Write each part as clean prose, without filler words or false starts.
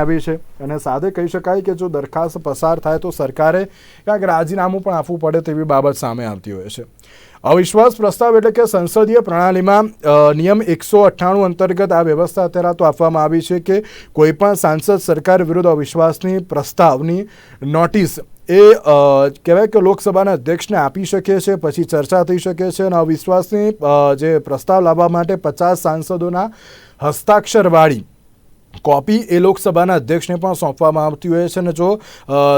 આવી છે અને સાથે કહી શકાય કે જો દરખાસ્ત પસાર થાય તો સરકારે ક્યાંક રાજીનામું પણ આપવું પડે તેવી બાબત સામે આવતી હોય છે. અવિશ્વાસ પ્રસ્તાવ એટલે કે સંસદીય પ્રણાલીમાં નિયમ 198 અંતર્ગત આ વ્યવસ્થા અત્યારે તો આપવામાં આવી છે કે કોઈપણ સાંસદ સરકાર વિરુદ્ધ અવિશ્વાસની પ્રસ્તાવની નોટિસ એ કહેવાય કે લોકસભાના અધ્યક્ષને આપી શકે છે, પછી ચર્ચા થઈ શકે છે અને અવિશ્વાસની જે પ્રસ્તાવ લાવવા માટે 50 સાંસદોના હસ્તાક્ષરવાળી કોપી એ લોકસભાના અધ્યક્ષને પણ સોંપવામાં આવતી હોય છે અને જો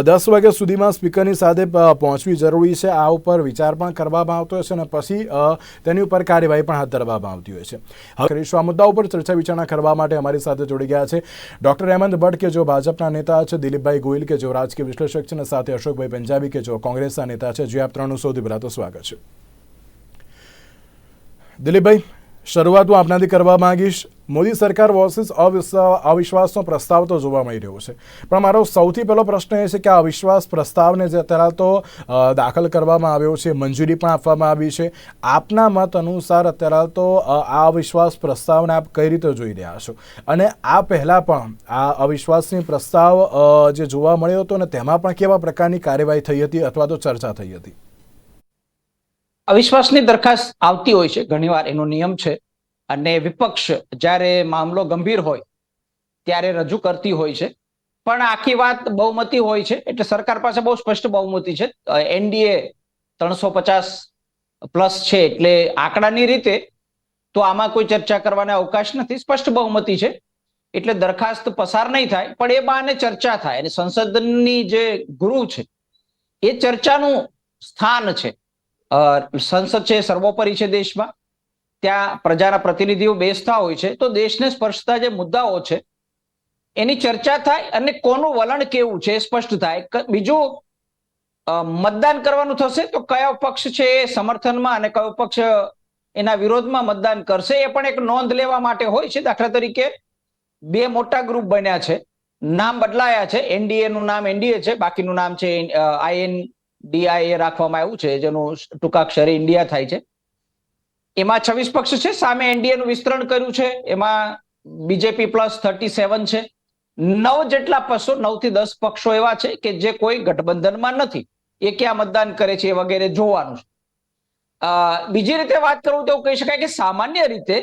10 વાગ્યા સુધીમાં સ્પીકરની સાથે પહોંચવી જરૂરી છે. આ ઉપર વિચાર પણ કરવામાં આવતો હોય છે અને પછી તેની ઉપર કાર્યવાહી પણ હાથ ધરવામાં આવતી હોય છે. હવે કરીશું આ મુદ્દા ઉપર ચર્ચા વિચારણા કરવા માટે અમારી સાથે જોડી ગયા છે ડૉક્ટર હેમંત ભટ્ટ કે જેઓ ભાજપના નેતા છે, દિલીપભાઈ ગોહિલ કે જેઓ રાજકીય વિશ્લેષક છે અને સાથે અશોકભાઈ પંજાબી કે જેઓ કોંગ્રેસના નેતા છે. જે આપ ત્રણનું સૌથી પહેલાં તો સ્વાગત છે. દિલીપભાઈ, શરૂઆત હું આપનાથી કરવા માંગીશ. મોદી સરકાર વર્સિસ અવિશ્વાસનો પ્રસ્તાવ તો જોવા મળી રહ્યો છે, પણ મારો સૌથી પહેલો પ્રશ્ન એ છે કે આ અવિશ્વાસ પ્રસ્તાવને જે અત્યારે તો દાખલ કરવામાં આવ્યો છે, મંજૂરી પણ આપવામાં આવી છે, આપના મત અનુસાર અત્યારે તો આ અવિશ્વાસ પ્રસ્તાવને આપ કઈ રીતે જોઈ રહ્યા છો અને આ પહેલાં પણ આ અવિશ્વાસની પ્રસ્તાવ જે જોવા મળ્યો હતો ને તેમાં પણ કેવા પ્રકારની કાર્યવાહી થઈ હતી અથવા તો ચર્ચા થઈ હતી? અવિશ્વાસની દરખાસ્ત આવતી હોય છે, ઘણીવાર એનો નિયમ છે અને વિપક્ષ જ્યારે મામલો ગંભીર હોય ત્યારે રજૂ કરતી હોય છે, પણ આખી વાત બહુમતી હોય છે એટલે સરકાર પાસે બહુ સ્પષ્ટ બહુમતી છે. એનડીએ 350+ છે એટલે આંકડાની રીતે તો આમાં કોઈ ચર્ચા કરવાનો અવકાશ નથી, સ્પષ્ટ બહુમતી છે એટલે દરખાસ્ત પસાર નહીં થાય, પણ એ બહાને ચર્ચા થાય અને સંસદની જે ગૃહ છે એ ચર્ચાનું સ્થાન છે. સંસદ છે સર્વોપરી છે દેશમાં, ત્યાં પ્રજાના પ્રતિનિધિઓ બેસતા હોય છે, તો દેશને સ્પર્શતા જે મુદ્દાઓ છે એની ચર્ચા થાય અને કોનું વલણ કેવું છે એ સ્પષ્ટ થાય. બીજું, મતદાન કરવાનું થશે તો કયો પક્ષ છે એ સમર્થનમાં અને કયો પક્ષ એના વિરોધમાં મતદાન કરશે એ પણ એક નોંધ લેવા માટે હોય છે. દાખલા તરીકે 2 મોટા ગ્રુપ બન્યા છે, નામ બદલાયા છે, એનડીએ નું નામ એનડીએ છે, બાકીનું નામ છે INDIA રાખવામાં આવ્યું છે, જેનું ટૂંકાક્ષરે ઇન્ડિયા થાય છે. એમાં 26 પક્ષ છે, સામે એનડીએ નું વિસ્તરણ કર્યું છે, એમાં બીજેપી +37 છે. 9 જેટલા પક્ષો, 9 થી 10 પક્ષો એવા છે કે જે કોઈ ગઠબંધનમાં નથી, એ ક્યાં મતદાન કરે છે વગેરે જોવાનું છે. બીજી રીતે વાત કરું તો કહી શકાય કે સામાન્ય રીતે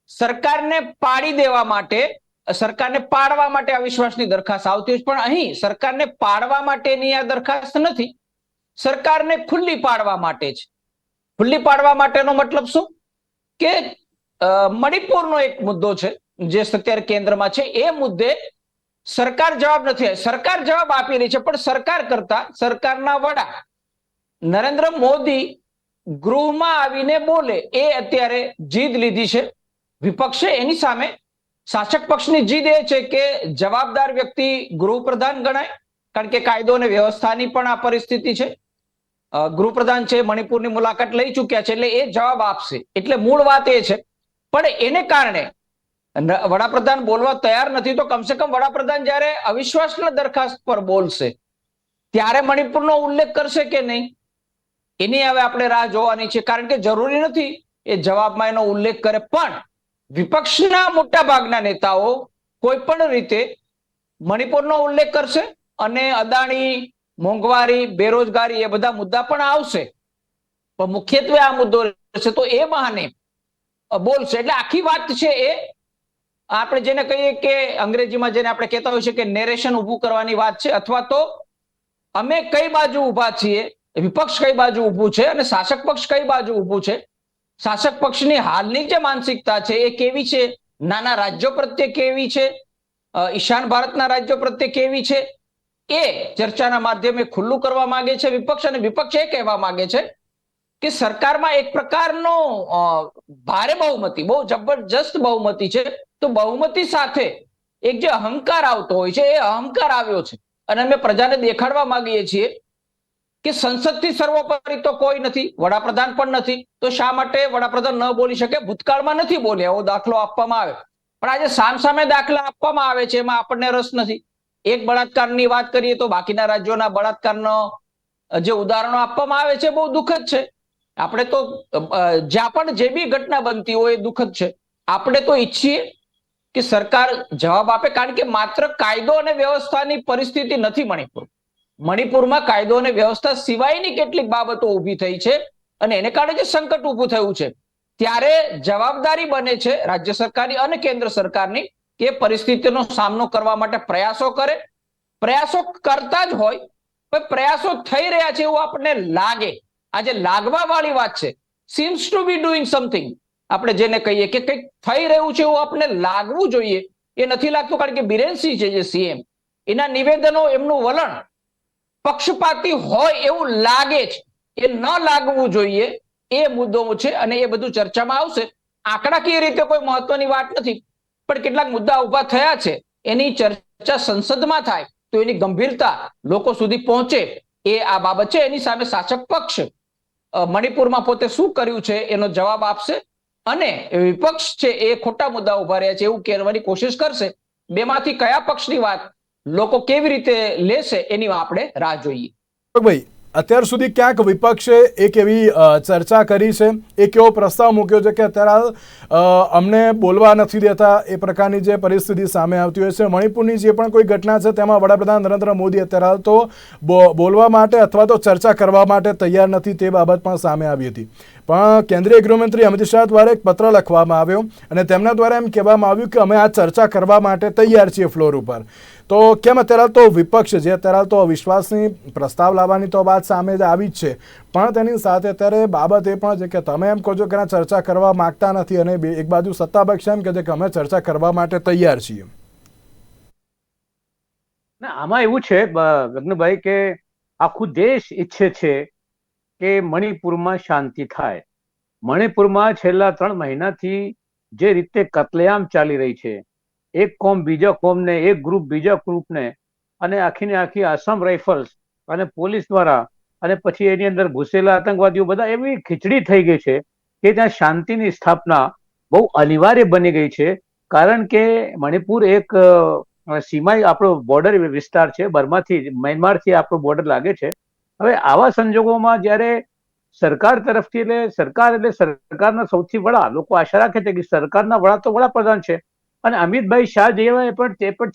સરકારને પાડી દેવા માટે, સરકારને પાડવા માટે અવિશ્વાસની દરખાસ્ત આવતી હોય, પણ અહીં સરકારને પાડવા માટેની આ દરખાસ્ત નથી, સરકારને ખુલ્લી પાડવા માટે છે. ખુલ્લી પાડવા માટેનો મતલબ શું કે મણિપુરનો એક મુદ્દો છે જે અત્યારે કેન્દ્રમાં છે, એ મુદ્દે સરકાર જવાબ નથી, સરકાર જવાબ આપી રહી છે, પણ સરકાર કરતા સરકારના વડા નરેન્દ્ર મોદી ગૃહમાં આવીને બોલે એ અત્યારે જીદ લીધી છે વિપક્ષે. એની સામે શાસક પક્ષની જીદ એ છે કે જવાબદાર વ્યક્તિ ગૃહપ્રધાન ગણાય, કારણ કે કાયદો અને વ્યવસ્થાની પણ આ પરિસ્થિતિ છે. ગૃહપ્રધાન છે, મણિપુરની મુલાકાત લઈ ચૂક્યા છે એટલે એ જવાબ આપશે, એટલે મૂળ વાત એ છે. પણ એને કારણે વડાપ્રધાન બોલવા તૈયાર નથી, તો કમસે કમ વડાપ્રધાન જ્યારે અવિશ્વાસના દરખાસ્ત પર બોલશે ત્યારે મણિપુરનો ઉલ્લેખ કરશે કે નહીં એની હવે આપણે રાહ જોવાની છે, કારણ કે જરૂરી નથી એ જવાબમાં એનો ઉલ્લેખ કરે, પણ વિપક્ષના મોટા ભાગના નેતાઓ કોઈ પણ રીતે મણિપુરનો ઉલ્લેખ કરશે અને અદાણી, મોંઘવારી, બેરોજગારી એ બધા મુદ્દા પણ આવશે, પણ મુખ્યત્વે આ મુદ્દો રહેશે તો એ બહાને બોલશે. એટલે આખી વાત છે એ આપણે જેને કહીએ કે અંગ્રેજીમાં જેને આપણે કહેતા હોય છે કે નેરેશન ઊભું કરવાની વાત છે, અથવા તો અમે કઈ બાજુ ઊભા છીએ, વિપક્ષ કઈ બાજુ ઊભું છે અને શાસક પક્ષ કઈ બાજુ ઊભું છે. શાસક પક્ષની હાલની જે માનસિકતા છે એ કેવી છે, નાના રાજ્યો પ્રત્યે કેવી છે, ઈશાન ભારતના રાજ્યો પ્રત્યે કેવી છે, એ ચર્ચાના માધ્યમે ખુલ્લું કરવા માંગે છે વિપક્ષ. અને વિપક્ષ એ કહેવા માંગે છે કે સરકારમાં એક પ્રકારનો ભારે બહુમતી, બહુ જબરજસ્ત બહુમતી છે, તો બહુમતી સાથે એક જે અહંકાર આવતો હોય છે એ અહંકાર આવ્યો છે અને અમે પ્રજાને દેખાડવા માંગીએ છીએ કે સંસદથી સર્વોપરી તો કોઈ નથી, વડાપ્રધાન પણ નથી, તો શા માટે વડાપ્રધાન ન બોલી શકે? ભૂતકાળમાં નથી બોલ્યા એવો દાખલો આપવામાં આવે, પણ આજે સામસામે દાખલા આપવામાં આવે છે, એમાં આપણને રસ નથી. એક બળાત્કારની વાત કરીએ તો બાકીના રાજ્યોના બળાત્કારનો જે ઉદાહરણો આપવામાં આવે છે બહુ દુઃખદ છે. આપણે તો જ્યાં પણ જે બી ઘટના બનતી હોય એ દુઃખદ છે. આપણે તો ઈચ્છીએ કે સરકાર જવાબ આપે, કારણ કે માત્ર કાયદો અને વ્યવસ્થાની પરિસ્થિતિ નથી મણિપુરમાં કાયદો અને વ્યવસ્થા સિવાયની કેટલીક બાબતો ઊભી થઈ છે અને એને કારણે જે સંકટ ઊભું થયું છે, ત્યારે જવાબદારી બને છે રાજ્ય સરકારની અને કેન્દ્ર સરકારની કે પરિસ્થિતિનો સામનો કરવા માટે પ્રયાસો કરે. પ્રયાસો કરતા જ હોય, પણ પ્રયાસો થઈ રહ્યા છે એવું આપણને લાગે, આજે લાગવા વાળી વાત છે, seems to be doing something, આપણે જેને કહીએ કે કંઈક થઈ રહ્યું છે એવું આપણને લાગવું જોઈએ, એ નથી લાગતું. કારણ કે બિરેનસિંહ છે જે સીએમ, એના નિવેદનો, એમનું વલણ પક્ષપાતી હોય એવું લાગે છે. એ ન લાગવું જોઈએ, એ મુદ્દો છે અને એ બધું ચર્ચામાં આવશે. આંકડાકીય રીતે કોઈ મહત્વની વાત નથી, પણ કેટલાક મુદ્દા ઉભા થયા છે, એની ચર્ચા સંસદમાં થાય તો એની ગંભીરતા લોકો સુધી પહોંચે, એ આ બાબત છે. એની સામે શાસક પક્ષ મણિપુરમાં પોતે શું કર્યું છે એનો જવાબ આપશે અને વિપક્ષ છે એ ખોટા મુદ્દા ઉભા રહ્યા છે એવું કહેવાની કોશિશ કરશે. બેમાંથી કયા પક્ષની વાત લોકો કેવી રીતે લેશે એની આપણે રાહ જોઈએ. ભાઈ, અત્યાર સુધી ક્યાંક વિપક્ષે એક એવી ચર્ચા કરી છે, એક એવો પ્રસ્તાવ મૂક્યો છે કે અત્યારે અમને બોલવા નથી દેતા, એ પ્રકારની જે પરિસ્થિતિ સામે આવતી હોય છે. મણિપુરની જે પણ કોઈ ઘટના છે તેમાં વડાપ્રધાન નરેન્દ્ર મોદી અત્યારે તો બોલવા માટે અથવા તો ચર્ચા કરવા માટે તૈયાર નથી, તે બાબત પણ સામે આવી હતી. પણ કેન્દ્રીય ગૃહમંત્રી અમિત શાહ દ્વારા એક પત્ર લખવામાં આવ્યો અને તેમના દ્વારા એમ કહેવામાં આવ્યું કે અમે આ ચર્ચા કરવા માટે તૈયાર છીએ ફ્લોર ઉપર. તો કેમ અત્યારે તો વિપક્ષ જે અત્યારે તો અવિશ્વાસની પ્રસ્તાવ લાવવાની તો વાત સામે જ આવી જ છે, પણ તેની સાથે અત્યારે બાબત એ પણ છે કે તમે એમ કહો છો કે ચર્ચા કરવા માંગતા નથી અને એક બાજુ સત્તાપક્ષ એમ કહે છે કે અમે ચર્ચા કરવા માટે તૈયાર છીએ. આમાં એવું છે ગગનભાઈ કે આખું દેશ ઈચ્છે છે કે મણિપુરમાં શાંતિ થાય. મણિપુરમાં છેલ્લા 3 મહિનાથી જે રીતે કતલેઆમ ચાલી રહી છે, એક કોમ બીજા કોમને, એક ગ્રુપ બીજા ગ્રુપને, અને આખીને આખી આસામ રાઇફલ્સ અને પોલીસ દ્વારા અને પછી એની અંદર ઘૂસેલા આતંકવાદીઓ બધા એવી ખીચડી થઈ ગઈ છે કે ત્યાં શાંતિની સ્થાપના બહુ અનિવાર્ય બની ગઈ છે. કારણ કે મણિપુર એક સીમાઈ આપણો બોર્ડર વિસ્તાર છે, બર્માથી, મ્યાનમારથી આપણો બોર્ડર લાગે છે. હવે આવા સંજોગોમાં જ્યારે સરકાર તરફથી, એટલે સરકારના સૌથી વડા, લોકો આશા રાખે છે કે સરકારના વડા તો વડાપ્રધાન છે અને અમિતભાઈ શાહ જેવા પણ તે પણ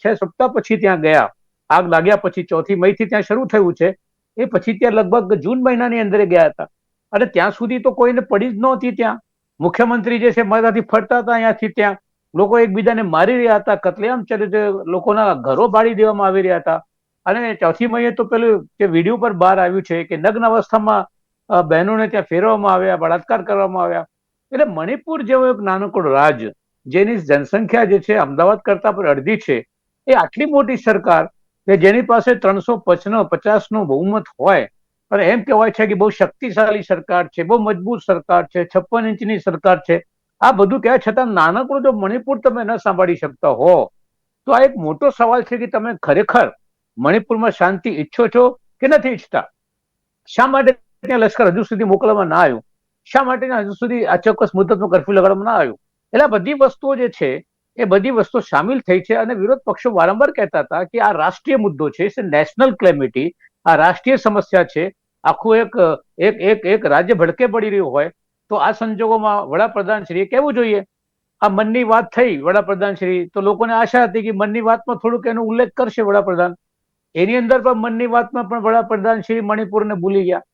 6 સપ્તાહ પછી ત્યાં ગયા. આગ લાગ્યા પછી 4 મઈથી ત્યાં શરૂ થયું છે, એ પછી ત્યાં લગભગ જૂન મહિનાની અંદર ગયા હતા અને ત્યાં સુધી તો કોઈને પડી જ નહોતી. ત્યાં મુખ્યમંત્રી જે છે મારાથી ફરતા હતા અહીંયાથી ત્યાં, લોકો એકબીજાને મારી રહ્યા હતા, કતલેઆમ ચાલ્યું, લોકોના ઘરો બાળી દેવામાં આવી રહ્યા હતા. અને 4 મઈએ તો પેલું જે વિડીયો પર બહાર આવ્યું છે કે નગ્ન અવસ્થામાં બહેનોને ત્યાં ફેરવવામાં આવ્યા, બળાત્કાર કરવામાં આવ્યા. એટલે મણિપુર જેવો એક નાનકડો રાજ, જેની જનસંખ્યા જે છે અમદાવાદ કરતા પણ અડધી છે, એ આટલી મોટી સરકાર કે જેની પાસે 350નું બહુમત હોય અને એમ કહેવાય છે કે બહુ શક્તિશાળી સરકાર છે, બહુ મજબૂત સરકાર છે, 56 ઇંચની સરકાર છે, આ બધું કહેવા છતાં નાનકડું જો મણિપુર તમે ન સાંભળી શકતા હો તો આ એક મોટો સવાલ છે કે તમે ખરેખર મણિપુરમાં શાંતિ ઈચ્છો છો કે નથી ઈચ્છતા. શા માટે ત્યાં લશ્કર હજુ સુધી મોકલવામાં ના આવ્યું? શા માટે હજુ સુધી આ ચોક્કસ મુદ્દતનું કર્ફ્યુ લગાડવામાં ના આવ્યું? એટલે બધી વસ્તુઓ જે છે એ બધી વસ્તુઓ સામેલ થઈ છે અને વિરોધ પક્ષો વારંવાર કહેતા હતા કે આ રાષ્ટ્રીય મુદ્દો છે, નેશનલ ક્લેમિટી, આ રાષ્ટ્રીય સમસ્યા છે. આખું એક રાજ્ય ભડકે પડી રહ્યું હોય તો આ સંજોગોમાં વડાપ્રધાન શ્રીએ કહેવું જોઈએ. આ મનની વાત થઈ વડાપ્રધાન શ્રી, તો લોકોને આશા હતી કે મનની વાતમાં થોડુંક એનો ઉલ્લેખ કરશે વડાપ્રધાન. એની અંદર પણ મનની વાતમાં પણ વડાપ્રધાન શ્રી મણિપુરને ભૂલી ગયા.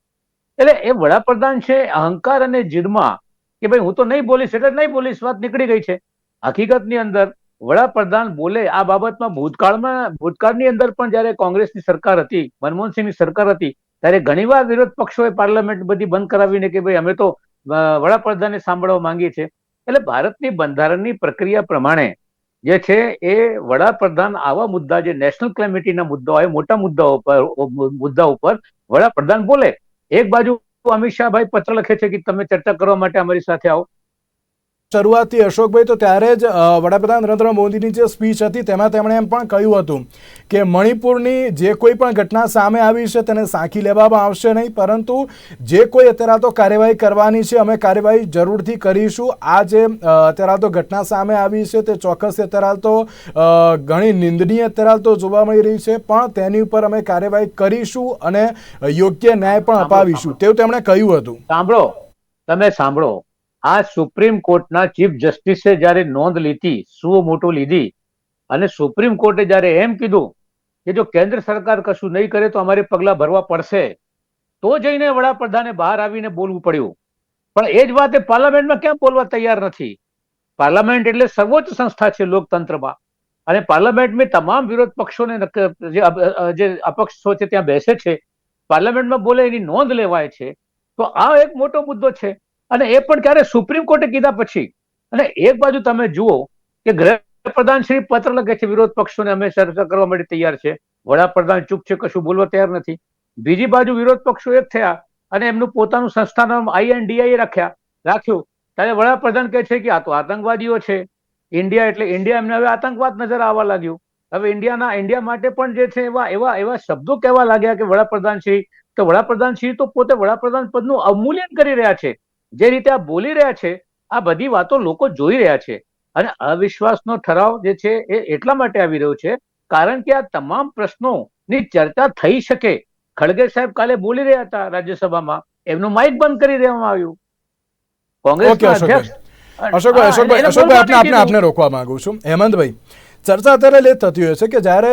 એટલે એ વડાપ્રધાન છે અહંકાર અને જીદમાં કે ભાઈ હું તો નહીં બોલીશ એટલે નહીં બોલીશ, વાત નીકળી ગઈ છે. હકીકતની અંદર વડાપ્રધાન બોલે આ બાબતમાં ભૂતકાળની અંદર પણ જયારે કોંગ્રેસની સરકાર હતી, મનમોહનસિંહની સરકાર હતી, ત્યારે ઘણીવાર વિરોધ પક્ષોએ પાર્લામેન્ટ બધી બંધ કરાવીને કે ભાઈ અમે તો વડાપ્રધાનને સાંભળવા માંગીએ છીએ. એટલે ભારતની બંધારણની પ્રક્રિયા પ્રમાણે જે છે એ વડાપ્રધાન આવા મુદ્દા, જે નેશનલ ક્લેમિટીના મુદ્દા હોય, મોટા મુદ્દા ઉપર વડાપ્રધાન બોલે. એક બાજુ અમિત શાહભાઈ પત્ર લખે છે કે તમે ચર્ચા કરવા માટે અમારી સાથે આવો. શરૂઆતથી અશોકભાઈ, તો ત્યારે જ વડાપ્રધાન નરેન્દ્ર મોદીની જે સ્પીચ હતી તેમાં તેમણે એમ પણ કહ્યું હતું કે મણિપુરની જે કોઈ પણ ઘટના સામે આવી છે તેને સાંખી લેવામાં આવશે નહીં, પરંતુ જે કોઈ અત્યારે તો કાર્યવાહી કરવાની છે અમે કાર્યવાહી જરૂરથી કરીશું. આ જે અત્યારે તો ઘટના સામે આવી છે તે ચોક્કસ અત્યારે તો ઘણી નિંદનીય અત્યારે તો જોવા મળી રહી છે, પણ તેની ઉપર અમે કાર્યવાહી કરીશું અને યોગ્ય ન્યાય પણ અપાવીશું તેવું તેમણે કહ્યું હતું. તમે સાંભળો, આ સુપ્રીમ કોર્ટના ચીફ જસ્ટિસે જ્યારે નોંધ લીધી, સુઓ મોટો લીધી, અને સુપ્રીમ કોર્ટે જ્યારે એમ કીધું કે જો કેન્દ્ર સરકાર કશું નહીં કરે તો અમારે પગલા ભરવા પડશે, તો જઈને વડાપ્રધાને બહાર આવીને બોલવું પડ્યું. પણ એ જ વાત એ પાર્લામેન્ટમાં કેમ બોલવા તૈયાર નથી? પાર્લામેન્ટ એટલે સર્વોચ્ચ સંસ્થા છે લોકતંત્રમાં, અને પાર્લામેન્ટમાં તમામ વિરોધ પક્ષોને જે અપક્ષો છે ત્યાં બેસે છે, પાર્લામેન્ટમાં બોલે એની નોંધ લેવાય છે. તો આ એક મોટો મુદ્દો છે, અને એ પણ ક્યારે સુપ્રીમ કોર્ટે કીધા પછી. અને એક બાજુ તમે જુઓ કે ગૃહપ્રધાન શ્રી પત્ર લખે છે વિરોધ પક્ષોને અમે ચર્ચા કરવા માટે તૈયાર છે, વડાપ્રધાન ચૂપ છે, કશું બોલવા તૈયાર નથી. બીજી બાજુ વિરોધ પક્ષો એક થયા અને એમનું પોતાનું સંસ્થાનું INDI રાખ્યું, ત્યારે વડાપ્રધાન કહે છે કે આ તો આતંકવાદીઓ છે. ઇન્ડિયા એટલે ઇન્ડિયા એમને હવે આતંકવાદ નજર આવવા લાગ્યું. હવે ઇન્ડિયા માટે પણ જે છે એવા શબ્દો કહેવા લાગ્યા કે વડાપ્રધાન શ્રી, તો વડાપ્રધાન શ્રી તો પોતે વડાપ્રધાન પદનું અવમૂલ્યન કરી રહ્યા છે. જે રીતે આ બોલી રહ્યા છે, આ બધી વાતો લોકો જોઈ રહ્યા છે. અને અવિશ્વાસનો ઠરાવ જે છે એ એટલા માટે આવી રહ્યો છે કારણ કે આ તમામ પ્રશ્નોની ચર્ચા થઈ શકે. ખડગે સાહેબ કાલે બોલી રહ્યા હતા રાજ્યસભામાં, એમનું માઇક બંધ કરી દેવામાં આવ્યું. કોંગ્રેસના અધ્યક્ષ અશોકભાઈ, આપને રોકવા માંગુ છું. હેમંતભાઈ, ચર્ચા અત્યારે એ થતી હોય છે કે જ્યારે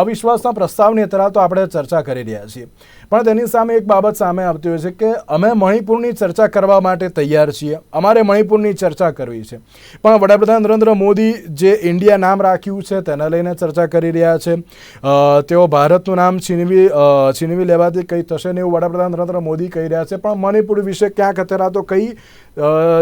અવિશ્વાસના પ્રસ્તાવની અત્યારે તો આપણે ચર્ચા કરી રહ્યા છીએ, પણ તેની સામે એક બાબત સામે આવતી હોય છે કે અમે મણિપુરની ચર્ચા કરવા માટે તૈયાર છીએ, અમારે મણિપુરની ચર્ચા કરવી છે, પણ વડાપ્રધાન નરેન્દ્ર મોદી જે ઇન્ડિયા નામ રાખ્યું છે તેને લઈને ચર્ચા કરી રહ્યા છે. તેઓ ભારતનું નામ છીનવી લેવાથી કંઈ થશે નહીં એવું વડાપ્રધાન નરેન્દ્ર મોદી કહી રહ્યા છે, પણ મણિપુર વિશે ક્યાંક અત્યારે તો કંઈ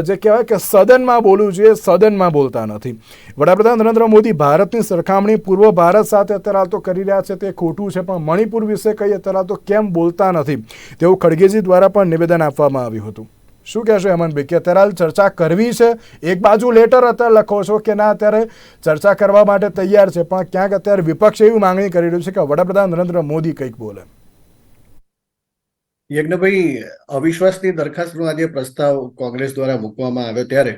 જે કહેવાય કે સદનમાં બોલવું જોઈએ, સદનમાં બોલતા નથી. વડાપ્રધાન નરેન્દ્ર મોદી ભારતની સરખામણી પૂર્વ ભારત સાથે અત્યારે તો કરી રહ્યા છે, તે ખોટું છે, પણ મણિપુર વિશે કંઈ અત્યારે તો કેમ બોલતા નથી તેવું ખડગેજી દ્વારા પણ નિવેદન આપવામાં આવ્યું હતું. શું કહેશો હેમંતભાઈ, કે અત્યારે ચર્ચા કરવી છે? એક બાજુ લેટર અત્યારે લખો છો કે ના અત્યારે ચર્ચા કરવા માટે તૈયાર છે, પણ ક્યાંક અત્યારે વિપક્ષ એવી માંગણી કરી રહ્યું છે કે વડાપ્રધાન નરેન્દ્ર મોદી કંઈક બોલે. યજ્ઞભાઈ, અવિશ્વાસની દરખાસ્તનો આજે પ્રસ્તાવ કોંગ્રેસ દ્વારા મૂકવામાં આવ્યો ત્યારે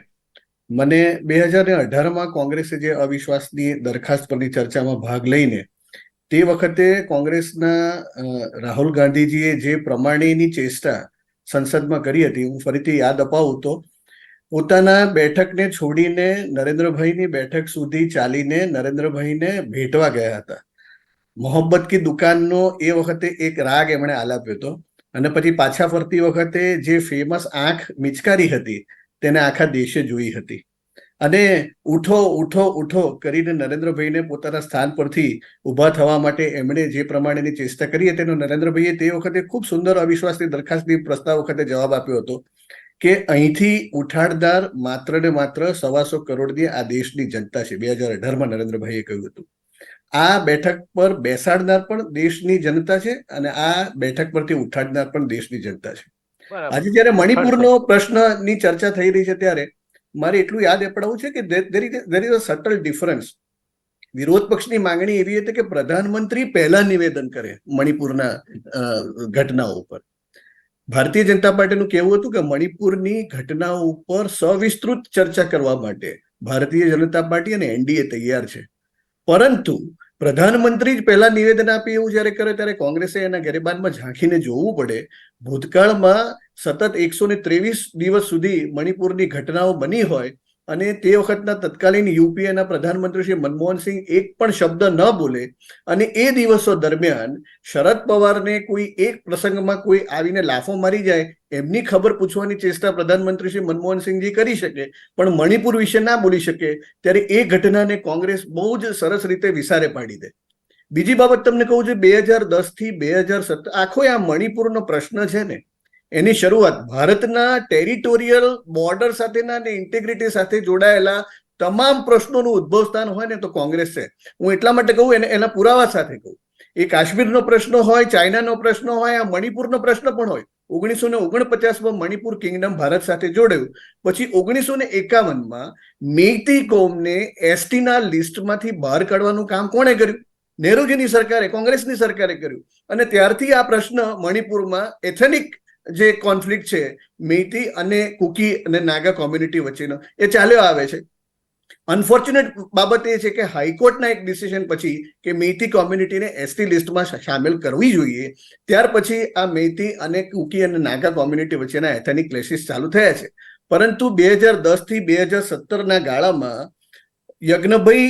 મને 2018માં કોંગ્રેસે જે અવિશ્વાસની દરખાસ્ત પરની ચર્ચામાં ભાગ લઈને તે વખતે કોંગ્રેસના રાહુલ ગાંધીજીએ જે પ્રમાણેની ચેષ્ટા સંસદમાં કરી હતી, હું ફરીથી યાદ અપાવું તો પોતાના બેઠકને છોડીને નરેન્દ્રભાઈની બેઠક સુધી ચાલીને નરેન્દ્રભાઈને ભેટવા ગયા હતા. મોહબ્બત કી દુકાનનો એ વખતે એક રાગ એમણે આલાપ્યો હતો, અને પછી પાછા ફરતી વખતે જે ફેમસ આંખ મિચકારી હતી તેને આખા દેશે જોઈ હતી. અને ઉઠો ઉઠો ઉઠો કરીને નરેન્દ્રભાઈને પોતાના સ્થાન પરથી ઊભા થવા માટે એમણે જે પ્રમાણેની ચેષ્ટા કરી તેનો નરેન્દ્રભાઈએ તે વખતે ખૂબ સુંદર અવિશ્વાસની દરખાસ્તની પ્રસ્તાવ વખતે જવાબ આપ્યો હતો કે અહીંથી ઉઠાડનાર માત્ર ને માત્ર 125 કરોડની આ દેશની જનતા છે. 2018માં નરેન્દ્રભાઈએ કહ્યું હતું. આ બેઠક પર બેસાડનાર પણ દેશની જનતા છે, અને આ બેઠક પરથી ઉઠાડનાર પણ દેશની જનતા છે. આજે જયારે મણિપુરનો પ્રશ્નની ચર્ચા થઈ રહી છે ત્યારે મારે એટલું યાદ અપાવવું છે કે there is a subtle difference. વિરોધ પક્ષની માંગણી એવી હતી કે પ્રધાનમંત્રી પહેલા નિવેદન કરે મણિપુરના ઘટનાઓ ઉપર. ભારતીય જનતા પાર્ટીનું કહેવું હતું કે મણિપુરની ઘટનાઓ ઉપર સવિસ્તૃત ચર્ચા કરવા માટે ભારતીય જનતા પાર્ટી અને NDA તૈયાર છે, પરંતુ પ્રધાનમંત્રી જ પહેલા નિવેદન આપી એવું જયારે કરે ત્યારે કોંગ્રેસે એના ગરેબાનમાં ઝાંખીને જોવું પડે. ભૂતકાળમાં સતત 123 દિવસ સુધી મણિપુરની ઘટનાઓ બની હોય અને તે વખતના તત્કાલીન UPAના પ્રધાનમંત્રી શ્રી મનમોહનસિંહ એક પણ શબ્દ ન બોલે, અને એ દિવસો દરમિયાન શરદ પવારને કોઈ એક પ્રસંગમાં કોઈ આવીને લાફો મારી જાય એમની ખબર પૂછવાની ચેષ્ટા પ્રધાનમંત્રી શ્રી મનમોહનસિંહજી કરી શકે, પણ મણિપુર વિશે ના બોલી શકે, ત્યારે એ ઘટનાને કોંગ્રેસ બહુ જ સરસ રીતે વિસારે પાડી દે. બીજી બાબત તમને કહું છું, 2010 થી 2017 આખો આ મણિપુરનો પ્રશ્ન છે ને, એની શરૂઆત ભારતના ટેરિટોરિયલ બોર્ડર સાથેના અને ઇન્ટિગ્રિટી સાથે જોડાયેલા તમામ પ્રશ્નોનું ઉદ્ભવ સ્થાન હોય ને તો કોંગ્રેસ છે. હું એટલા માટે કહું, એના પુરાવા સાથે કહું. એ કાશ્મીરનો પ્રશ્ન હોય, ચાઇનાનો પ્રશ્ન હોય, આ મણિપુરનો પ્રશ્ન પણ હોય. 1949માં મણિપુર કિંગડમ ભારત સાથે જોડાયું, પછી 1951માં મેઈતી કોમને STના લિસ્ટમાંથી બહાર કાઢવાનું કામ કોણે કર્યું? નહેરુજીની સરકારે, કોંગ્રેસની સરકારે કર્યું. અને ત્યારથી આ પ્રશ્ન મણિપુરમાં એથેનિક જે કોન્ફ્લિક્ટ છે મેઈતી અને કુકી અને નાગા કોમ્યુનિટી વચ્ચેનો, એ ચાલ્યો આવે છે. અનફોર્ચ્યુનેટ બાબત એ છે કે હાઈકોર્ટના એક ડિસિઝન પછી કે મેઈતી કોમ્યુનિટીને ST લિસ્ટમાં સામેલ કરવી જોઈએ, ત્યાર પછી આ મેઈતી અને કુકી અને નાગા કોમ્યુનિટી વચ્ચેના એથેનિક ક્લેશિસ ચાલુ થયા છે. પરંતુ 2010 થી 2017 ગાળામાં યજ્ઞભાઈ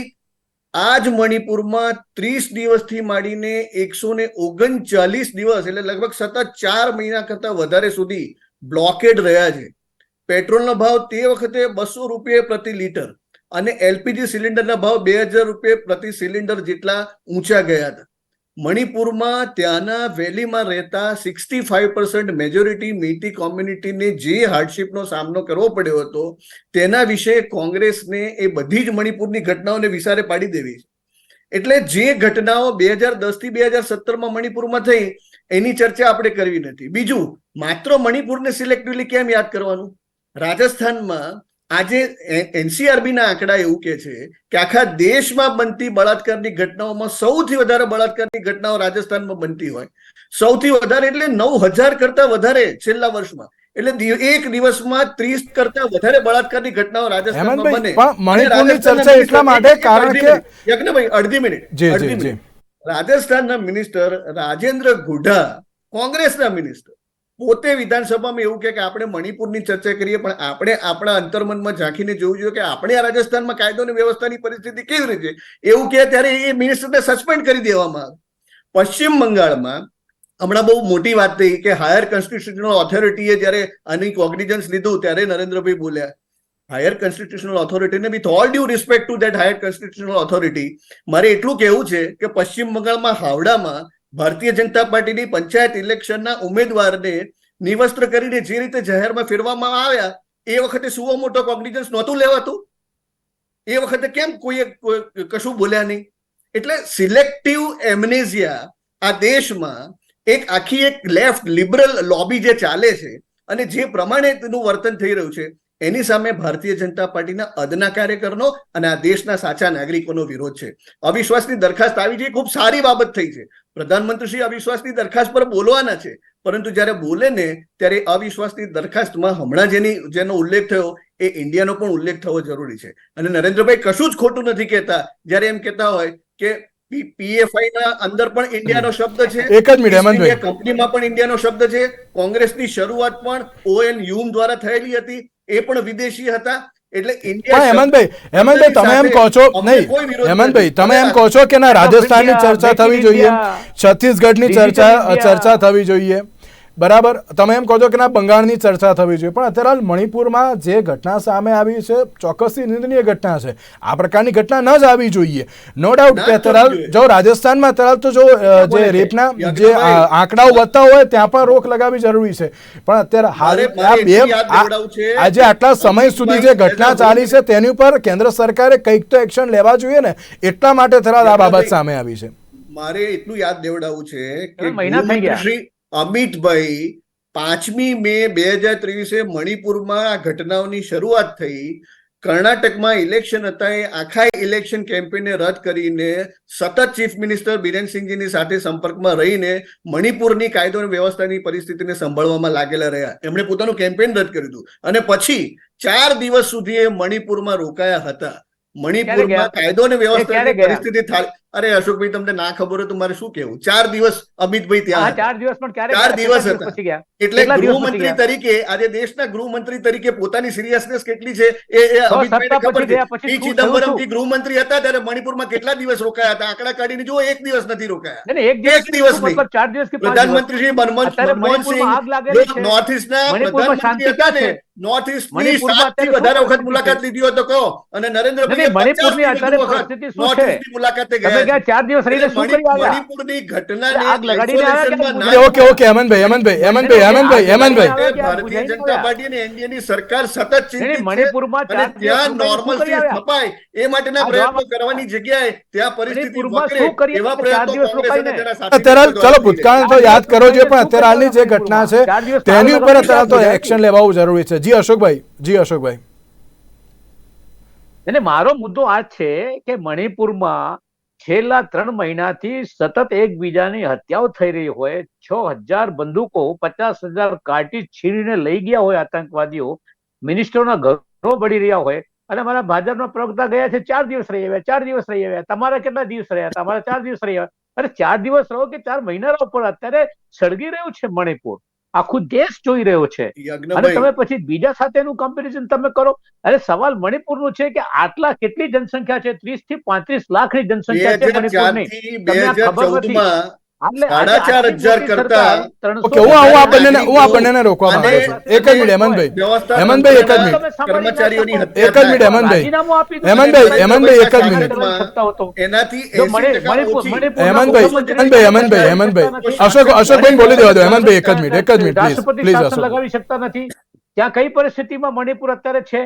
આ જ મણિપુરમાં 30 દિવસથી માંડીને 139 દિવસ એટલે લગભગ સતત 4 મહિના કરતા વધારે સુધી બ્લોકેડ રહ્યા છે. પેટ્રોલનો ભાવ તે વખતે 200 રૂપિયા પ્રતિ લીટર અને એલપીજી સિલિન્ડરના ભાવ 2000 રૂપિયા પ્રતિ સિલિન્ડર જેટલા ઊંચા ગયા હતા. મણિપુરમાં ત્યાંના વેલીમાં રહેતા 65% મેજોરિટી મીટી કોમ્યુનિટીને જે હાર્ડશીપનો સામનો કરવો પડ્યો હતો તેના વિશે કોંગ્રેસને એ બધી જ મણિપુરની ઘટનાઓને વિસારે પાડી દેવી છે. એટલે જે ઘટનાઓ 2010 થી 2017 મણિપુરમાં થઈ એની ચર્ચા આપણે કરવી નથી. બીજું, માત્ર મણિપુરને સિલેક્ટિવલી કેમ યાદ કરવાનું? રાજસ્થાનમાં આજે એનસીઆરબી ના આંકડા એવું કે છે કે આખા દેશમાં બનતી બળાત્કારની ઘટનાઓમાં સૌથી વધારે બળાત્કારની ઘટનાઓ રાજસ્થાનમાં બનતી હોય. સૌથી વધારે એટલે 9000 કરતા વધારે છેલ્લા વર્ષમાં. એટલે એક દિવસમાં 30 કરતા વધારે બળાત્કારની ઘટનાઓ રાજસ્થાનમાં બને. મણિપુરની ચર્ચા એટલા માટે કારણ કે યજ્ઞભાઈ અડધી મિનિટ. રાજસ્થાનના મિનિસ્ટર રાજેન્દ્ર ગુઢા, કોંગ્રેસના મિનિસ્ટર, પોતે વિધાનસભામાં એવું કે આપણે મણિપુરની ચર્ચા કરીએ પણ આપણે આપણા અંતર્મનમાં ઝાંખીને જોવું જોઈએ કે આપણે આ રાજસ્થાનમાં કાયદો અને વ્યવસ્થાની પરિસ્થિતિ કેવી રીતે એવું કે ત્યારે એ મિનિસ્ટરને સસ્પેન્ડ કરી દેવામાં આવે. પશ્ચિમ બંગાળમાં હમણાં બહુ મોટી વાત થઈ કે હાયર કોન્સ્ટિટ્યુશનલ ઓથોરિટીએ જ્યારે આની કોગ્નિઝન્સ લીધું ત્યારે નરેન્દ્રભાઈ બોલ્યા, હાયર કોન્સ્ટિટ્યુશનલ ઓથોરિટીને with all due respect to that higher constitutional authority, મારે એટલું કહેવું છે કે પશ્ચિમ બંગાળમાં હાવડામાં ભારતીય જનતા પાર્ટીની પંચાયત ઇલેક્શનના ઉમેદવારને નિવસ્ત્ર કરીને જે રીતે જાહેરમાં ફેરવામાં આવ્યા એ વખતે સુવો મોટો કોગ્નિઝન્સ નહોતું લેવાતું? એ વખતે કેમ કોઈએ કશું બોલ્યા નહીં? એટલે સિલેક્ટિવ એમનેઝિયા આ દેશમાં આખી એક લેફ્ટ લિબરલ લોબી જે ચાલે છે અને જે પ્રમાણે તેનું વર્તન થઈ રહ્યું છે એની સામે ભારતીય જનતા પાર્ટીના અદના કાર્યકરનો અને આ દેશના સાચા નાગરિકોનો વિરોધ છે. અવિશ્વાસની દરખાસ્ત આવી છે, ખૂબ સારી બાબત થઈ છે. પ્રધાનમંત્રી શ્રી અવિશ્વાસની દરખાસ્ત પર બોલવાના છે, પરંતુ જયારે બોલે ને ત્યારે અવિશ્વાસની દરખાસ્તમાં હમણાં જેનો ઉલ્લેખ થયો એ ઇન્ડિયાનો પણ ઉલ્લેખ થવો જરૂરી છે. અને નરેન્દ્રભાઈ કશું જ ખોટું નથી કહેતા જ્યારે એમ કહેતા હોય કે પીએફઆઈ ના અંદર પણ ઇન્ડિયાનો શબ્દ છે, એક જ મિનિટ હેમંતભાઈ, કંપનીમાં પણ ઇન્ડિયાનો શબ્દ છે. કોંગ્રેસની શરૂઆત પણ ONUM દ્વારા થયેલી હતી, એ પણ વિદેશી હતા. એટલે હેમંતભાઈ તમે એમ કહો છો નહીં, હેમંતભાઈ તમે એમ કહો છો કે ના રાજસ્થાનની ચર્ચા થવી જોઈએ, છત્તીસગઢની ચર્ચા થવી જોઈએ, બરાબર? તમે એમ કહો છો કે ના બંગાળની ચર્ચા થવી જોઈએ, પણ અત્યારે હાલ મણિપુરમાં જે ઘટના સામે આવી છે ચોક્કસથી નિંદનીય ઘટના છે. આ પ્રકારની ઘટના ન જ આવી જોઈએ, નો ડાઉટ. કે અત્યારે જો રાજસ્થાનમાં અત્યારે તો જો જે રેપના જે આંકડાઓ વધતા હોય ત્યાં પણ રોક લગાવવી જરૂરી છે, પણ અત્યારે હાલ આજે આટલા સમય સુધી જે ઘટના ચાલી છે તેની ઉપર કેન્દ્ર સરકારે કંઈક તો એક્શન લેવા જોઈએ ને, એટલા માટે અત્યારે આ બાબત સામે આવી છે. મારે એટલું યાદ દેવડાવવું છે કે ગૃહમંત્રી અમિતભાઈ 5મી મે 2023 મણિપુરમાં આ ઘટનાઓની શરૂઆત થઈ. કર્ણાટકમાં ઇલેક્શન હતા, એ આખા ઇલેક્શન કેમ્પેનને રદ કરીને સતત ચીફ મિનિસ્ટર બિરેનસિંહજીની સાથે સંપર્કમાં રહીને મણિપુરની કાયદો અને વ્યવસ્થાની પરિસ્થિતિને સંભાળવામાં લાગેલા રહ્યા. એમણે પોતાનું કેમ્પેન રદ કર્યું હતું અને પછી 4 દિવસ સુધી એ મણિપુરમાં રોકાયા હતા. મણિપુરમાં કાયદો અને વ્યવસ્થાની પરિસ્થિતિ થાય. અરે અશોકભાઈ, તમને ના ખબર હોય તો મારે શું કેવું? 4 દિવસ અમિતભાઈ ત્યાં 4 દિવસ હતા. એટલે ગૃહમંત્રી તરીકે આજે દેશના ગૃહમંત્રી તરીકે પોતાની સિરિયસનેસ કેટલી છે એ અમિતભાઈને ખબર છે. પી ચિદમ્બરમજી ગૃહમંત્રી હતા ત્યારે મણિપુરમાં કેટલા દિવસ રોકાયા હતા? આંકડા કાઢીને જુઓ, 1 દિવસ નથી રોકાયા. એક દિવસ નહીં. પ્રધાનમંત્રી શ્રી મનમોહન સિંહ નોર્થ ઇસ્ટના પ્રધાનમંત્રી હતા ને, નોર્થ ઇસ્ટની 7 થી વધારે વખત મુલાકાત લીધી હોય તો કહો. અને નરેન્દ્રભાઈ નોર્થ ઇસ્ટની મુલાકાતે ગયા. 4 દિવસ રહીને શું કરી આવ્યા? મણિપુરની ઘટનાને ઓકે હેમંતભાઈ ભારતીય જનતા પાર્ટી અને એનડીએની સરકાર સતત ચિંતિત મણિપુરમાં ત્યાં નોર્મલસી સ્થપાય એ માટેના પ્રયત્નો કરવાની જગ્યાએ ત્યાં પરિસ્થિતિ વકરે એવા પ્રયત્નો કોંગ્રેસ અને તેના સાથી અત્યારે ચલો ભૂતકાળ તો યાદ કરવો જોઈએ, પણ અત્યારે હાલની જે ઘટના છે તેની ઉપર અત્યારે તો એક્શન લેવું જરૂરી છે. જી અશોકભાઈ. અને મારો મુદ્દો આ છે કે મણિપુરમાં છેલ્લા 3 મહિનાથી સતત એકબીજાની હત્યાઓ થઈ રહી હોય, 6000 બંદૂકો, 50,000 કાર્ટીજ છીણીને લઈ ગયા હોય આતંકવાદીઓ, મિનિસ્ટરોના ઘરો બળી રહ્યા હોય, અને મારા ભાજપના પ્રવક્તા ગયા છે 4 દિવસ રહી આવ્યા. તમારા કેટલા દિવસ રહ્યા? તમારા 4 દિવસ રહ્યા. અરે 4 દિવસ રહો કે 4 મહિના રહો, પણ અત્યારે સળગી રહ્યું છે મણિપુર. આખું દેશ જોઈ રહ્યો છે. અને યજ્ઞભાઈ, તમે પછી બીજા સાથેનું કમ્પેરિઝન તમે કરો. અરે સવાલ મણિપુરનું છે કે આટલા કેટલી જનસંખ્યા છે, 30 થી 35 લાખની જનસંખ્યા છે મણિપુરની. 2004 થી તમને આ ખબર 2014 નથી. માં એટલે આજે 4,500 આટલી મોટી કરતા સરકાર 300 ઓકે, હું આ બંનેને રોકવા માંગુ છું. એક જ મિનિટ હેમંતભાઈ, વ્યવસ્થા હેમંતભાઈ, એક જ મિનિટ. તમે સાંભળી કર્મચારીઓની ના શકો. હત્યા એક જ મિનિટ હેમંતભાઈ, રાજીનામું આપી દો. હેમંતભાઈ, એક જ મિનિટ. કરવા શકતા હો તો. એનાથી જો 80% ઓછી. હેમંતભાઈ, અશોકભાઈ બોલી દેવા દો. હેમંતભાઈ, એક જ મિનિટ, પ્લીઝ રાષ્ટ્રપતિ પ્લીઝ શાસન અશોક. લગાવી શકતા નથી. ત્યાં કઈ પરિસ્થિતિમાં મણિપુર અત્યારે છે?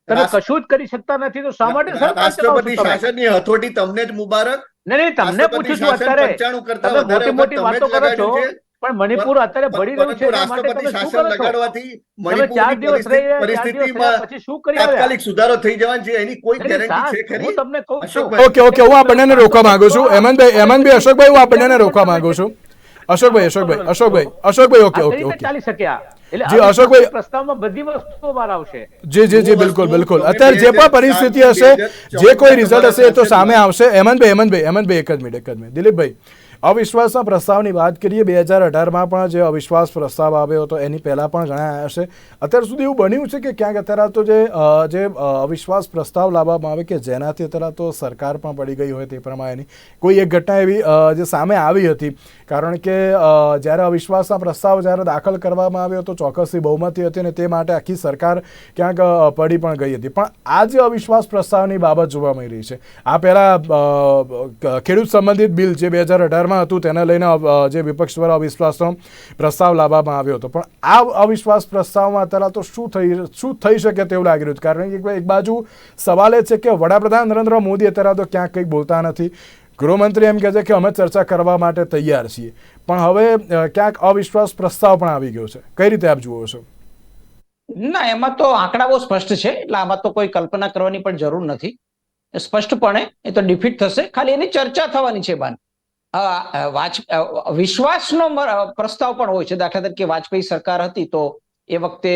તમે રાષ્ટ્ર- કશું જ કરી શકતા નથી, તો શા માટે સરકાર ચલાવો છો રાષ્ટ્રપતિ તમે? શાસનની હથોટી તમને જ મુબારક. નહીં, તમને પૂછું છું અત્યારે. 95% કરતા તમે વધારે મોટી મોટી વખત તમે વાતો જ કરો છો, લગાડ્યું છે. પણ મણિપુર અત્યારે બળી રહ્યું છે, પરંતુ એના માટે રાષ્ટ્રપતિ તમે શું શાસન કરો છો? લગાડવાથી તમે 4 દિવસ રહી રહ્યા, 4 દિવસ પરિસ્થિતિમાં રહ્યા પછી શું કરી આવ્યા? તાત્કાલિક સુધારો થઈ જવાનો છે, એની કોઈ નહીં, ગેરંટી છે સાહેબ, ખરી? હું તમને કહું છું. અશોકભાઈ, ઓકે, હું આ બંનેને રોકવા માંગુ છું. હેમંતભાઈ, અશોકભાઈ, હું આ બંનેને રોકવા માંગુ છું. અશોકભાઈ, ઓકે, આ ઓકે, કઈ રીતે ઓકે. ચાલી શક્યા? એટલે જી, આ અશોકભાઈ. પ્રસ્તાવમાં બધી વસ્તુઓ બહાર આવશે. જી, બિલકુલ. અત્યારે જે પણ પરિસ્થિતિ હશે, જે કોઈ રિઝલ્ટ હશે, એ તો સામે આવશે. હેમંતભાઈ, એક જ મિનિટ. દિલીપભાઈ, અવિશ્વાસના પ્રસ્તાવની વાત કરીએ. 2018માં પણ જે અવિશ્વાસ પ્રસ્તાવ આવ્યો હતો એની પહેલા પણ જણાયા હશે. અત્યાર સુધી એવું બન્યું છે કે ક્યાંક અત્યારે તો જે અવિશ્વાસ પ્રસ્તાવ લાવવામાં આવે કે જેનાથી અત્યારે તો સરકાર પણ પડી ગઈ હોય તે પ્રમાણેની કોઈ એક ઘટના એવી જે સામે આવી હતી. કારણ કે જ્યારે અવિશ્વાસના પ્રસ્તાવ જ્યારે દાખલ કરવામાં આવ્યો તો ચોક્કસથી બહુમતી હતી અને તે માટે આખી સરકાર ક્યાંક પડી પણ ગઈ હતી. પણ આ જે અવિશ્વાસ પ્રસ્તાવની બાબત જોવા મળી રહી છે, આ પહેલાં ખેડૂત સંબંધિત બિલ જે 2018માં હતું તેને લઈને જે વિપક્ષ દ્વારા અવિશ્વાસનો પ્રસ્તાવ લાવવામાં આવ્યો હતો. પણ આ અવિશ્વાસ પ્રસ્તાવમાં અત્યારે તો શું થઈ શકે તેવું લાગી રહ્યું છે. કારણ કે એક બાજુ સવાલ એ છે કે વડાપ્રધાન નરેન્દ્ર મોદી અત્યારે તો ક્યાંક કંઈક બોલતા નથી. ગૃહમંત્રી એમ કહે છે કે અમે ચર્ચા કરવા માટે તૈયાર છીએ, પણ હવે ક્યાંક અવિશ્વાસ પ્રસ્તાવ પણ આવી ગયો છે. કઈ રીતે આપ જુઓ છો? ના, એમાં તો આંકડા બહુ સ્પષ્ટ છે, એટલે આમાં તો કોઈ કલ્પના કરવાની પણ જરૂર નથી. સ્પષ્ટપણે એ તો ડિફીટ થશે, ખાલી એની ચર્ચા થવાની છે. બાન વિશ્વાસનો પ્રસ્તાવ પણ હોય છે. દાખલા તરીકે વાજપેયી સરકાર હતી તો એ વખતે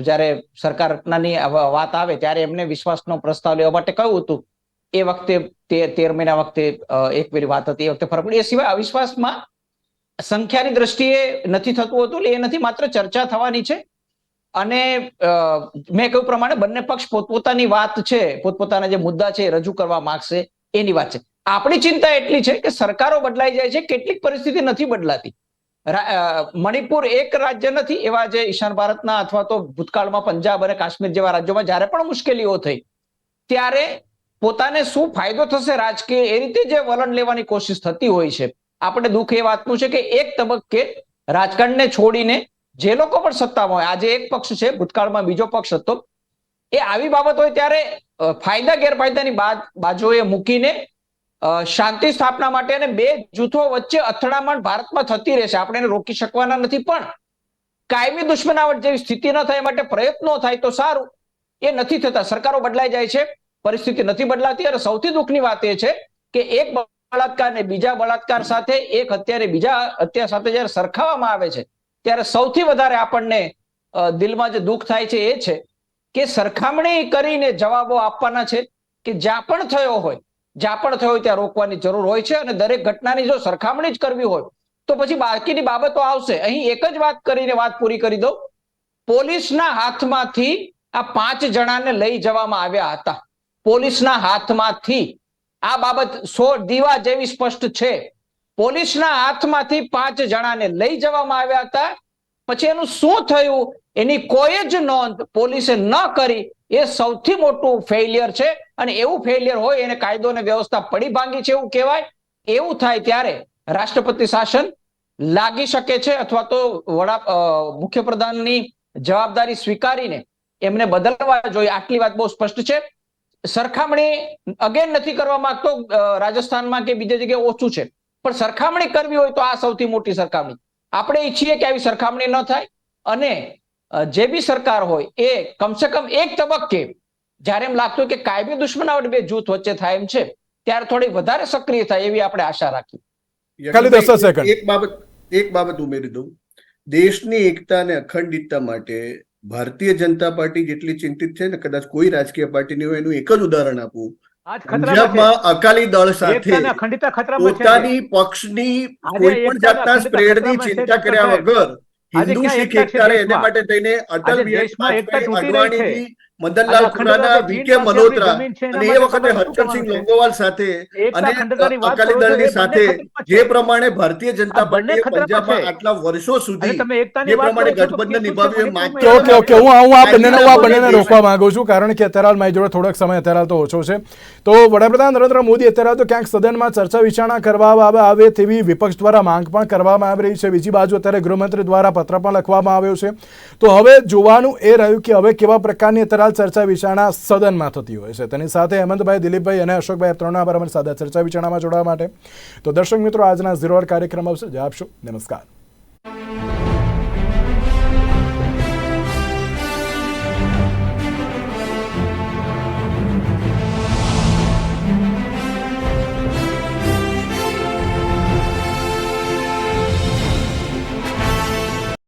જ્યારે સરકારની વાત આવે ત્યારે એમને વિશ્વાસનો પ્રસ્તાવ લેવા માટે કહ્યું હતું. એ વખતે 13 મહિના વખતે એક પેલી વાત હતી, એ વખતે ફરક પડી. એ સિવાય અવિશ્વાસમાં સંખ્યાની દ્રષ્ટિએ નથી થતું હતું, એ નથી, માત્ર ચર્ચા થવાની છે. અને મેં કહ્યું પ્રમાણે બંને પક્ષ પોતપોતાની વાત છે, પોતપોતાના જે મુદ્દા છે એ રજૂ કરવા માંગશે, એની વાત છે. આપણી ચિંતા એટલી છે કે સરકારો બદલાઈ જાય છે, કેટલીક પરિસ્થિતિ નથી બદલાતી. મણિપુર એક રાજ્ય નથી. એવા જે ઈશાન ભારતના અથવા તો ભૂતકાળમાં પંજાબ અને કાશ્મીર જેવા રાજ્યોમાં જ્યારે પણ મુશ્કેલીઓ થઈ ત્યારે પોતાને શું ફાયદો થશે રાજકીય, એ રીતે જે વલણ લેવાની કોશિશ થતી હોય છે. આપણે દુઃખ એ વાતનું છે કે એક તબક્કે રાજકારણને છોડીને જે લોકો પણ સત્તામાં હોય, આજે એક પક્ષ છે, ભૂતકાળમાં બીજો પક્ષ હતો, એ આવી બાબત હોય ત્યારે ફાયદા ગેરફાયદાની બાજુએ મૂકીને શાંતિ સ્થાપના માટે અને બે જૂથો વચ્ચે અથડામણ ભારતમાં થતી રહેશે. આપણે એને રોકી શકવાના નથી, પણ કાયમી દુશ્મનાવટ જેવી સ્થિતિ ન થાય માટે પ્રયત્નો થાય તો સારું. એ નથી થતા. સરકારો બદલાઈ જાય છે, પરિસ્થિતિ નથી બદલાતી. અને સૌથી દુઃખની વાત એ છે કે એક બળાત્કારને બીજા બળાત્કાર સાથે, એક હત્યાને બીજા હત્યા સાથે જ્યારે સરખાવવામાં આવે છે ત્યારે સૌથી વધારે આપણને દિલમાં જે દુઃખ થાય છે એ છે કે સરખામણી કરીને જવાબો આપવાના છે કે જ્યાં પણ થયો હોય ત્યાં રોકવાની જરૂર હોય છે. અને દરેક ઘટનાની જો સરખામણી જ કરવી હોય તો પછી બાકીની બાબતો આવશે. અહીં એક જ વાત કરીને વાત પૂરી કરી દઉં. પોલીસના હાથમાંથી આ 5 જણાને લઈ જવામાં આવ્યા હતા. પોલીસના હાથમાંથી આ બાબત 100 દીવા જેવી સ્પષ્ટ છે. પોલીસના હાથમાંથી 5 જણાને લઈ જવામાં આવ્યા હતા. પછી એનું શું થયું એની કોઈ જ નોંધ પોલીસે ન કરી. એ સૌથી મોટું ફેલિયર છે. અને એવું ફેલિયર હોય એને કાયદો અને વ્યવસ્થા પડી ભાંગી છે એવું કહેવાય. એવું થાય ત્યારે રાષ્ટ્રપતિ શાસન લાગી શકે છે, અથવા તો મુખ્યપ્રધાનની જવાબદારી સ્વીકારીને એમને બદલવા જોઈએ. આટલી વાત બહુ સ્પષ્ટ છે. સરખામણી અગેન નથી કરવા માંગતો. રાજસ્થાનમાં કે બીજી જગ્યાએ ઓછું છે, પણ સરખામણી કરવી હોય તો આ સૌથી મોટી સરખામણી. આપણે ઈચ્છીએ કે આવી સરખામણી ન થાય અને જે બી સરકાર હોય એ કમસે કમ એક તબક્કે જ્યારે એમ લાગતું કે કાયમી દુશ્મનાવટ બે જૂથ વચ્ચે થાય એમ છે ત્યારે થોડી વધારે સક્રિય થાય એવી આપણે આશા રાખી. ખાલી 10 સેકન્ડ. એક બાબત ઉમેરી દઉં. દેશની એકતા અને અખંડિતતા માટે ભારતીય જનતા પાર્ટી જેટલી ચિંતિત છે ને કદાચ કોઈ રાજકીય પાર્ટીની હોય, એનું એક જ ઉદાહરણ આપું. પંજાબમાં અકાલી દળ સાથે પોતાની પક્ષની કોઈ પણ જાતના સ્પ્રેડની ચિંતા કર્યા વગર હિન્દુ ક્યાં શીખ એકતા છે એકતા રહે એને દેશમાં? માટે થઈને અટલ આજે બિહારી દેશમાં એકતા વાજપેયી, તૂટી રહી છે. અડવાણીજી, મદનલાલ આજે ખુરાના, અખંડતા વી ચીન કે પાસે મલ્હોત્રા આપણી જમીન છે, અને એના એ માટે વખતે તમારે શું હરચંદસિંહ કરવાનું છે? લોંગોવાલ સાથે એકતા અને અખંડતાની વાત અકાલી કરો છો, દળની એ બંને સાથે ખતરામાં જે છે. પ્રમાણે ભારતીય જનતા આ બંને પાર્ટીએ ખતરામાં પંજાબમાં છે. આટલા વર્ષો અને સુધી તમે એકતાની જે વાત પ્રમાણે કરો છો તો ગઠબંધન કેટલું છે નિભાવ્યું એ મણિપુરમાં માત્ર ઓકે હું આ બંનેને દેશ- રોકવા માંગુ છું, કારણ કે અત્યારે હાલ મારી જોડે થોડોક સમય અત્યારે હાલ તો ઓછો છે. તો વડાપ્રધાન નરેન્દ્ર મોદી અત્યારે હાલ તો ક્યાંક સદનમાં ચર્ચા વિચારણા કરવામાં આવે તેવી વિપક્ષ દ્વારા માંગ પણ કરવામાં આવી રહી છે. બીજી બાજુ અત્યારે ગૃહમંત્રી દ્વારા પત્ર પણ લખવામાં આવ્યો છે. તો હવે જોવાનું એ રહ્યું કે હવે કેવા પ્રકારની અત્યારે હાલ ચર્ચા વિચારણા સદનમાં થતી હોય છે. તેની સાથે હેમંતભાઈ, દિલીપભાઈ અને અશોકભાઈ ત્રણના આભાર અમારી સાથે ચર્ચા વિચારણામાં જોડાવા માટે. તો દર્શક મિત્રો, આજના ઝીરો અવર કાર્યક્રમ આવશે. જય આપશો. નમસ્કાર.